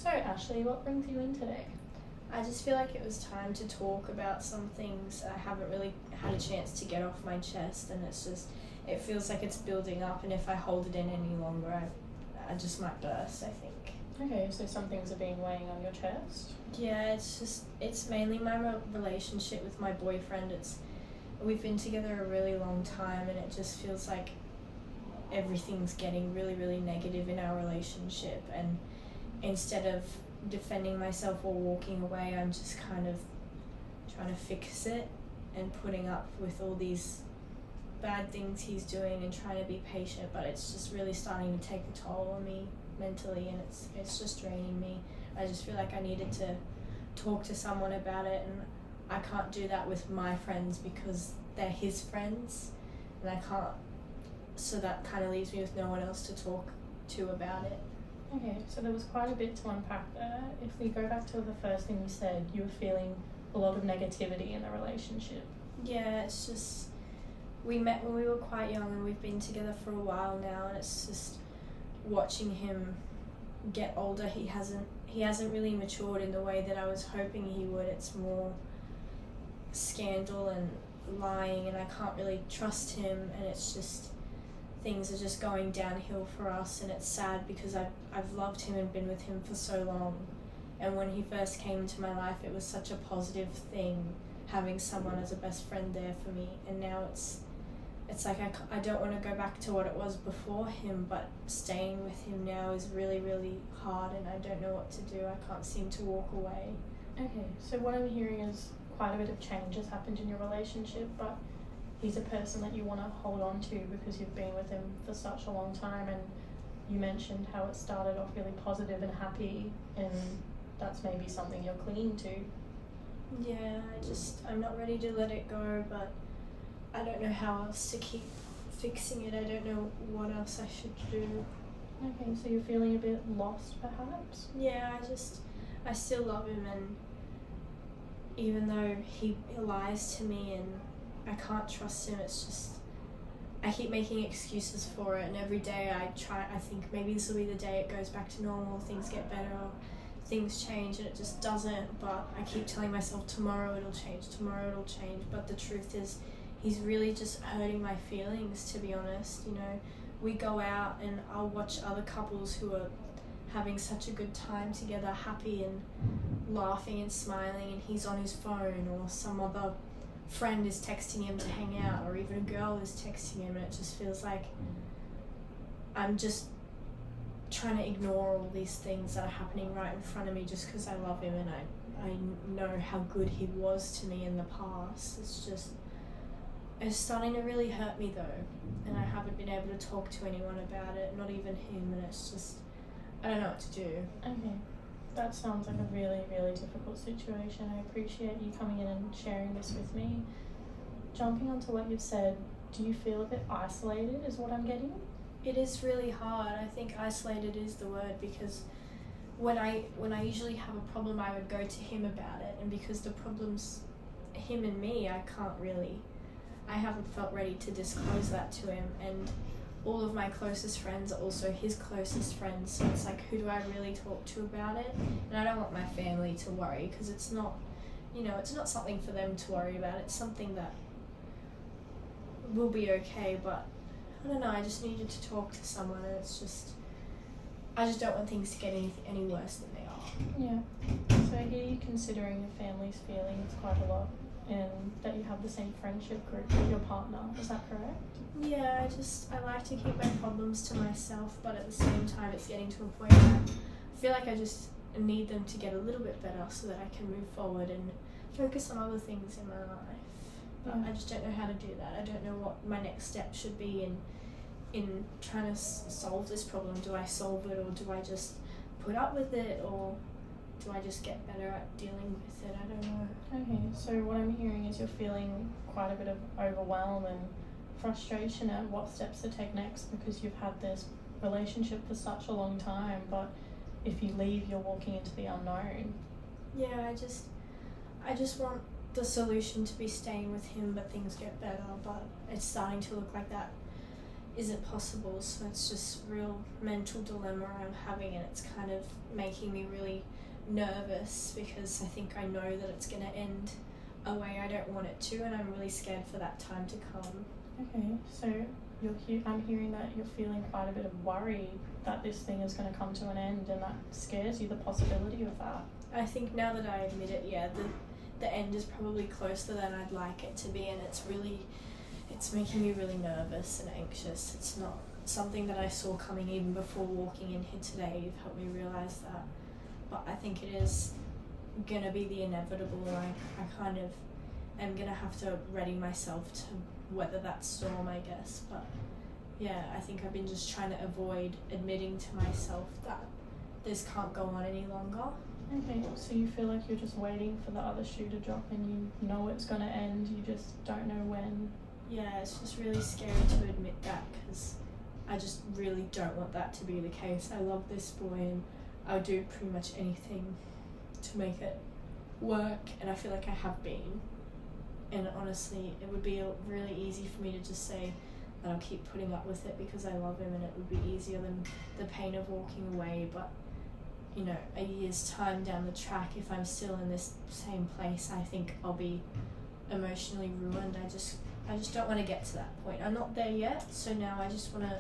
So Ashley, what brings you in today? I just feel like it was time to talk about some things I haven't really had a chance to get off my chest, and it feels like it's building up, and if I hold it in any longer, I just might burst, I think. Okay, so some things have been weighing on your chest. Yeah, it's mainly my relationship with my boyfriend. We've been together a really long time, and it just feels like everything's getting really, really negative in our relationship, and instead of defending myself or walking away, I'm just kind of trying to fix it and putting up with all these bad things he's doing and trying to be patient, but it's just really starting to take a toll on me mentally, and it's just draining me. I just feel like I needed to talk to someone about it, and I can't do that with my friends because they're his friends, and I can't, so that kind of leaves me with no one else to talk to about it. Okay, so there was quite a bit to unpack there. If we go back to the first thing you said, you were feeling a lot of negativity in the relationship. Yeah, it's just, we met when we were quite young, and we've been together for a while now, and it's just watching him get older. He hasn't really matured in the way that I was hoping he would. It's more scandal and lying, and I can't really trust him, and it's just, things are just going downhill for us, and it's sad because I've loved him and been with him for so long, and when he first came into my life, it was such a positive thing, having someone as a best friend there for me, and now it's like I don't want to go back to what it was before him, but staying with him now is really, really hard, and I don't know what to do. I can't seem to walk away. Okay, so what I'm hearing is quite a bit of change has happened in your relationship, but he's a person that you want to hold on to because you've been with him for such a long time, and you mentioned how it started off really positive and happy, and that's maybe something you're clinging to. Yeah, I'm not ready to let it go, but I don't know how else to keep fixing it. I don't know what else I should do. Okay, so you're feeling a bit lost perhaps? Yeah, I still love him, and even though he lies to me and I can't trust him, it's just, I keep making excuses for it, and every day I think maybe this will be the day it goes back to normal, things get better, things change, and it just doesn't, but I keep telling myself tomorrow it'll change, but the truth is he's really just hurting my feelings, to be honest. You know, we go out and I'll watch other couples who are having such a good time together, happy and laughing and smiling, and he's on his phone, or some other friend is texting him to hang out, or even a girl is texting him, and it just feels like I'm just trying to ignore all these things that are happening right in front of me just because I love him, and I know how good he was to me in the past. It's starting to really hurt me though, and I haven't been able to talk to anyone about it, not even him, and it's just, I don't know what to do. Okay, that sounds like a really, really difficult situation. I appreciate you coming in and sharing this with me. Jumping onto what you've said, do you feel a bit isolated is what I'm getting? It is really hard. I think isolated is the word, because when I usually have a problem, I would go to him about it, and because the problem's him and me, I haven't felt ready to disclose that to him, and all of my closest friends are also his closest friends, so it's like, who do I really talk to about it? And I don't want my family to worry, because it's not something for them to worry about, it's something that will be okay, but I don't know, I just needed to talk to someone, and I just don't want things to get any worse than they are. Yeah, so I hear you considering your family's feelings quite a lot, and that you have the same friendship group with your partner, is that correct? Yeah, I like to keep my problems to myself, but at the same time it's getting to a point where I feel like I just need them to get a little bit better so that I can move forward and focus on other things in my life. But I just don't know how to do that. I don't know what my next step should be in trying to solve this problem. Do I solve it, or do I just put up with it, or do I just get better at dealing with it? I don't know. Okay, so what I'm hearing is you're feeling quite a bit of overwhelm and frustration at what steps to take next, because you've had this relationship for such a long time, but if you leave, you're walking into the unknown. Yeah, I just want the solution to be staying with him, but things get better, but it's starting to look like that isn't possible. So it's just real mental dilemma I'm having, and it's kind of making me really nervous because I think I know that it's going to end a way I don't want it to, and I'm really scared for that time to come. Okay, so I'm hearing that you're feeling quite a bit of worry that this thing is going to come to an end, and that scares you, the possibility of that. I think now that I admit it, yeah, the end is probably closer than I'd like it to be, and it's making me really nervous and anxious. It's not something that I saw coming even before walking in here today. You've helped me realise that. But I think it is going to be the inevitable. I kind of am going to have to ready myself to weather that storm, I guess. But yeah, I think I've been just trying to avoid admitting to myself that this can't go on any longer. Okay, so you feel like you're just waiting for the other shoe to drop, and you know it's going to end, you just don't know when. Yeah, it's just really scary to admit that because I just really don't want that to be the case. I love this boy and I'll do pretty much anything to make it work, and I feel like I have been. And honestly, it would be really easy for me to just say that I'll keep putting up with it because I love him, and it would be easier than the pain of walking away. But you know, a year's time down the track, if I'm still in this same place, I think I'll be emotionally ruined. I just don't want to get to that point. I'm not there yet, so now I just want to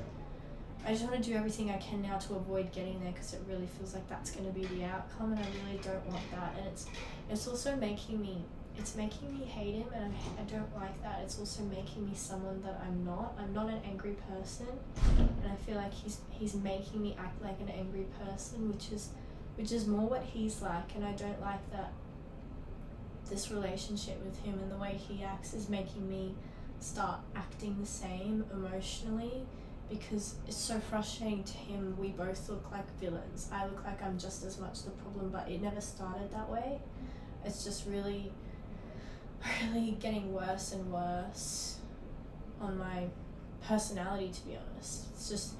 do everything I can now to avoid getting there, because it really feels like that's going to be the outcome, and I really don't want that. And it's also making me hate him, and I don't like that. It's also making me someone that I'm not. I'm not an angry person, and I feel like he's making me act like an angry person, which is more what he's like, and I don't like that. This relationship with him and the way he acts is making me start acting the same emotionally, because it's so frustrating to him. We both look like villains. I look like I'm just as much the problem, but it never started that way. It's just really getting worse and worse on my personality, to be honest. It's just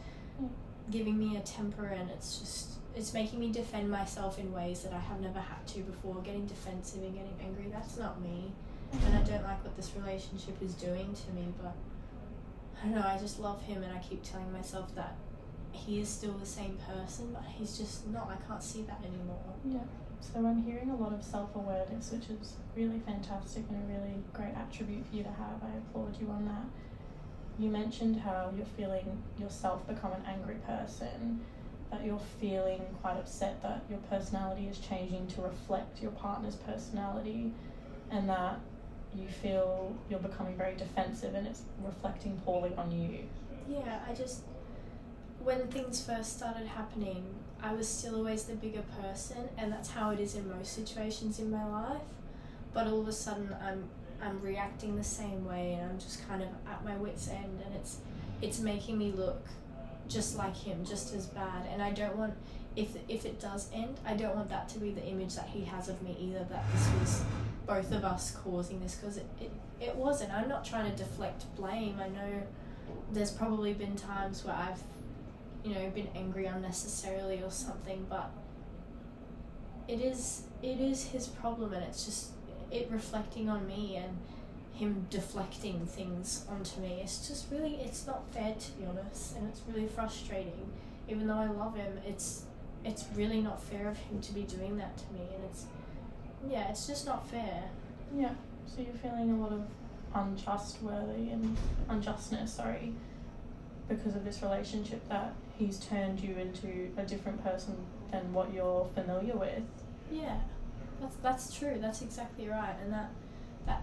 giving me a temper, and it's making me defend myself in ways that I have never had to before. Getting defensive and getting angry, that's not me. And I don't like what this relationship is doing to me, but I don't know, I just love him, and I keep telling myself that he is still the same person, but he's just not. I can't see that anymore. Yeah, so I'm hearing a lot of self-awareness, which is really fantastic and a really great attribute for you to have. I applaud you on that. You mentioned how you're feeling yourself become an angry person, that you're feeling quite upset that your personality is changing to reflect your partner's personality, and that you feel you're becoming very defensive and it's reflecting poorly on you. Yeah, when things first started happening, I was still always the bigger person, and that's how it is in most situations in my life. But all of a sudden I'm reacting the same way, and I'm just kind of at my wit's end, and it's making me look just like him, just as bad. And I don't want, if it does end, I don't want that to be the image that he has of me either, that this was both of us causing this, because it wasn't. I'm not trying to deflect blame. I know there's probably been times where I've been angry unnecessarily or something, but it is his problem, and it's just it reflecting on me and him deflecting things onto me. It's just really, it's not fair, to be honest, and it's really frustrating. Even though I love him, it's really not fair of him to be doing that to me, and it's just not fair. Yeah, so you're feeling a lot of unjustness, because of this relationship, that he's turned you into a different person than what you're familiar with. Yeah, that's true. That's exactly right. And that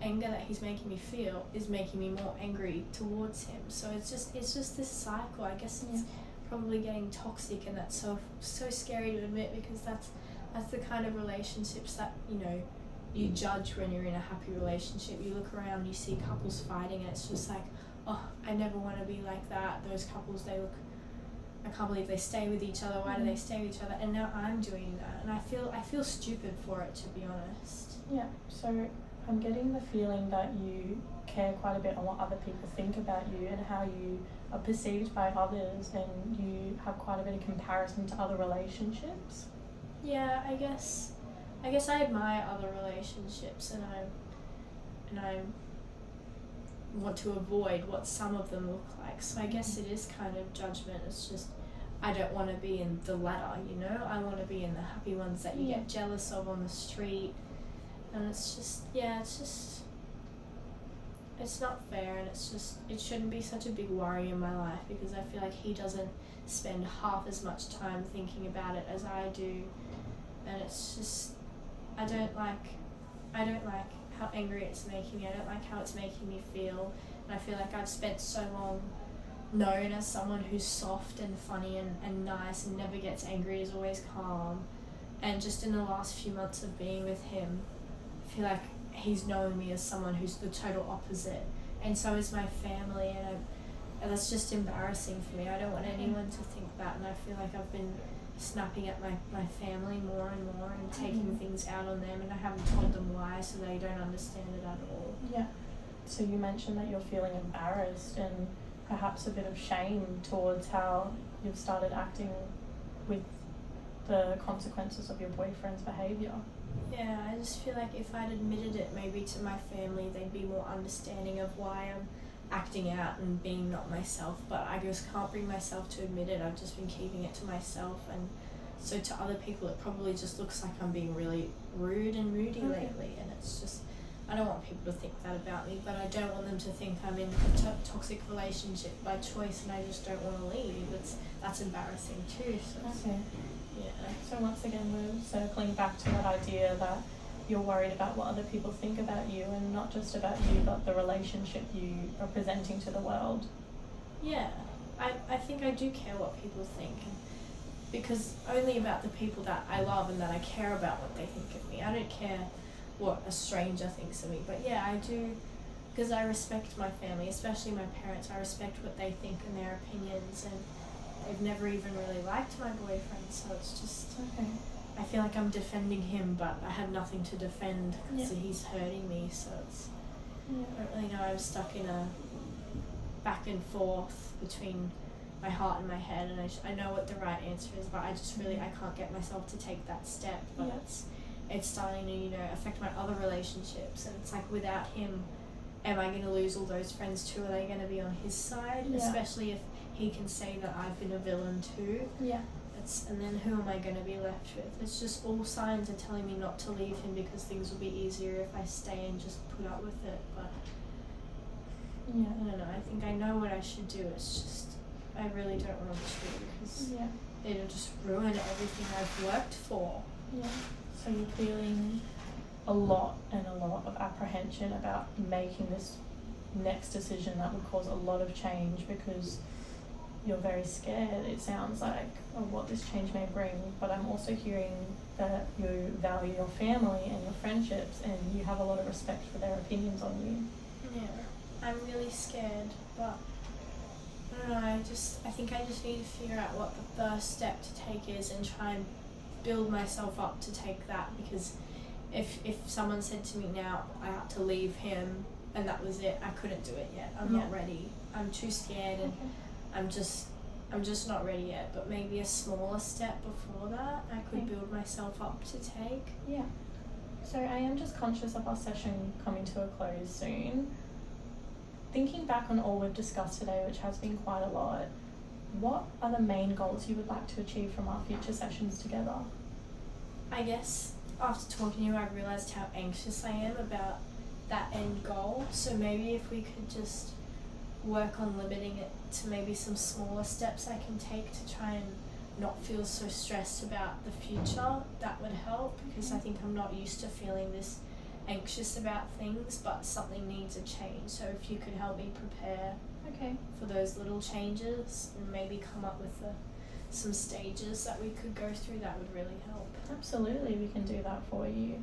anger that he's making me feel is making me more angry towards him. So it's just this cycle. I guess it's probably getting toxic, and that's so scary to admit, because that's the kind of relationships that you judge when you're in a happy relationship. You look around, you see couples fighting, and it's just like, oh, I never want to be like that. Those couples, I can't believe they stay with each other. Why do they stay with each other? And now I'm doing that, and I feel stupid for it, to be honest. Yeah, so I'm getting the feeling that you care quite a bit on what other people think about you and how you are perceived by others, and you have quite a bit of comparison to other relationships. Yeah, I guess I admire other relationships, and I'm want to avoid what some of them look like. So I guess it is kind of judgment. It's just I don't want to be in the latter, you know? I want to be in the happy ones that you get jealous of on the street. And it's just, it's not fair, and it's just, it shouldn't be such a big worry in my life, because I feel like he doesn't spend half as much time thinking about it as I do. And it's just, I don't like how angry it's making me. I don't like how it's making me feel. And I feel like I've spent so long known as someone who's soft and funny and nice and never gets angry, is always calm. And just in the last few months of being with him, I feel like he's known me as someone who's the total opposite. And so is my family, and that's just embarrassing for me. I don't want anyone to think that, and I feel like I've been snapping at my family more and more and taking things out on them, and I haven't told them why, so they don't understand it at all. Yeah. So you mentioned that you're feeling embarrassed and perhaps a bit of shame towards how you've started acting with the consequences of your boyfriend's behaviour. Yeah, I just feel like if I'd admitted it maybe to my family, they'd be more understanding of why I'm acting out and being not myself, but I just can't bring myself to admit it. I've just been keeping it to myself, and so to other people it probably just looks like I'm being really rude and moody lately, and it's just, I don't want people to think that about me, but I don't want them to think I'm in a toxic relationship by choice and I just don't want to leave. That's embarrassing too. So yeah. So once again, we're circling back to that idea that you're worried about what other people think about you, and not just about you, but the relationship you are presenting to the world. Yeah, I think I do care what people think, because only about the people that I love and that I care about what they think of me. I don't care what a stranger thinks of me, but yeah, I do, because I respect my family, especially my parents. I respect what they think and their opinions, and they've never even really liked my boyfriend, so it's just, I feel like I'm defending him, but I have nothing to defend because he's hurting me, so it's, I don't really know, I'm stuck in a back and forth between my heart and my head, and I know what the right answer is, but I just really, I can't get myself to take that step, but it's starting to, you know, affect my other relationships, and it's like, without him, am I going to lose all those friends too? Are they going to be on his side? Especially if he can say that I've been a villain too. Yeah. And then who am I going to be left with? It's just all signs are telling me not to leave him, because things will be easier if I stay and just put up with it. But I don't know. I think I know what I should do. It's just I really don't want to, because it'll just ruin everything I've worked for. Yeah. So you're feeling a lot of apprehension about making this next decision that would cause a lot of change, because you're very scared, it sounds like, of what this change may bring. But I'm also hearing that you value your family and your friendships, and you have a lot of respect for their opinions on you. Yeah, I'm really scared, but I don't know, I think I just need to figure out what the first step to take is, and try and build myself up to take that, because if someone said to me now I had to leave him and that was it, I couldn't do it yet. I'm not ready. I'm too scared, and I'm just not ready yet. But maybe a smaller step before that I could build myself up to take. Yeah. So I am just conscious of our session coming to a close soon. Thinking back on all we've discussed today, which has been quite a lot, what are the main goals you would like to achieve from our future sessions together? I guess after talking to you, I realised how anxious I am about that end goal. So maybe if we could just work on limiting it to maybe some smaller steps I can take to try and not feel so stressed about the future, that would help, because I think I'm not used to feeling this anxious about things, but something needs a change. So if you could help me prepare for those little changes, and maybe come up with some stages that we could go through, that would really help. Absolutely, we can do that for you.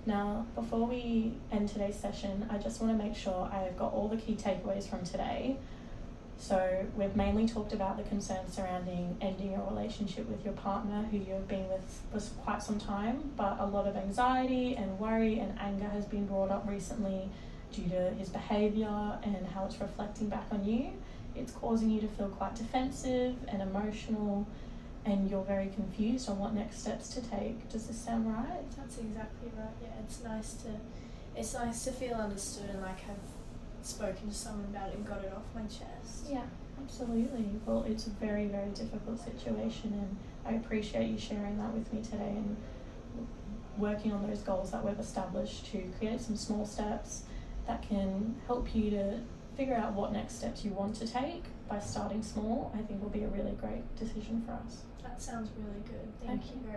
Now, before we end today's session, I just want to make sure I've got all the key takeaways from today. So we've mainly talked about the concerns surrounding ending your relationship with your partner who you've been with for quite some time, but a lot of anxiety and worry and anger has been brought up recently due to his behaviour and how it's reflecting back on you. It's causing you to feel quite defensive and emotional, and you're very confused on what next steps to take. Does this sound right? That's exactly right. Yeah, it's nice to feel understood and like I've spoken to someone about it and got it off my chest. Yeah, absolutely. Well, it's a very, very difficult situation, and I appreciate you sharing that with me today and working on those goals that we've established to create some small steps that can help you to figure out what next steps you want to take by starting small. I think will be a really great decision for us. That sounds really good. Thank you very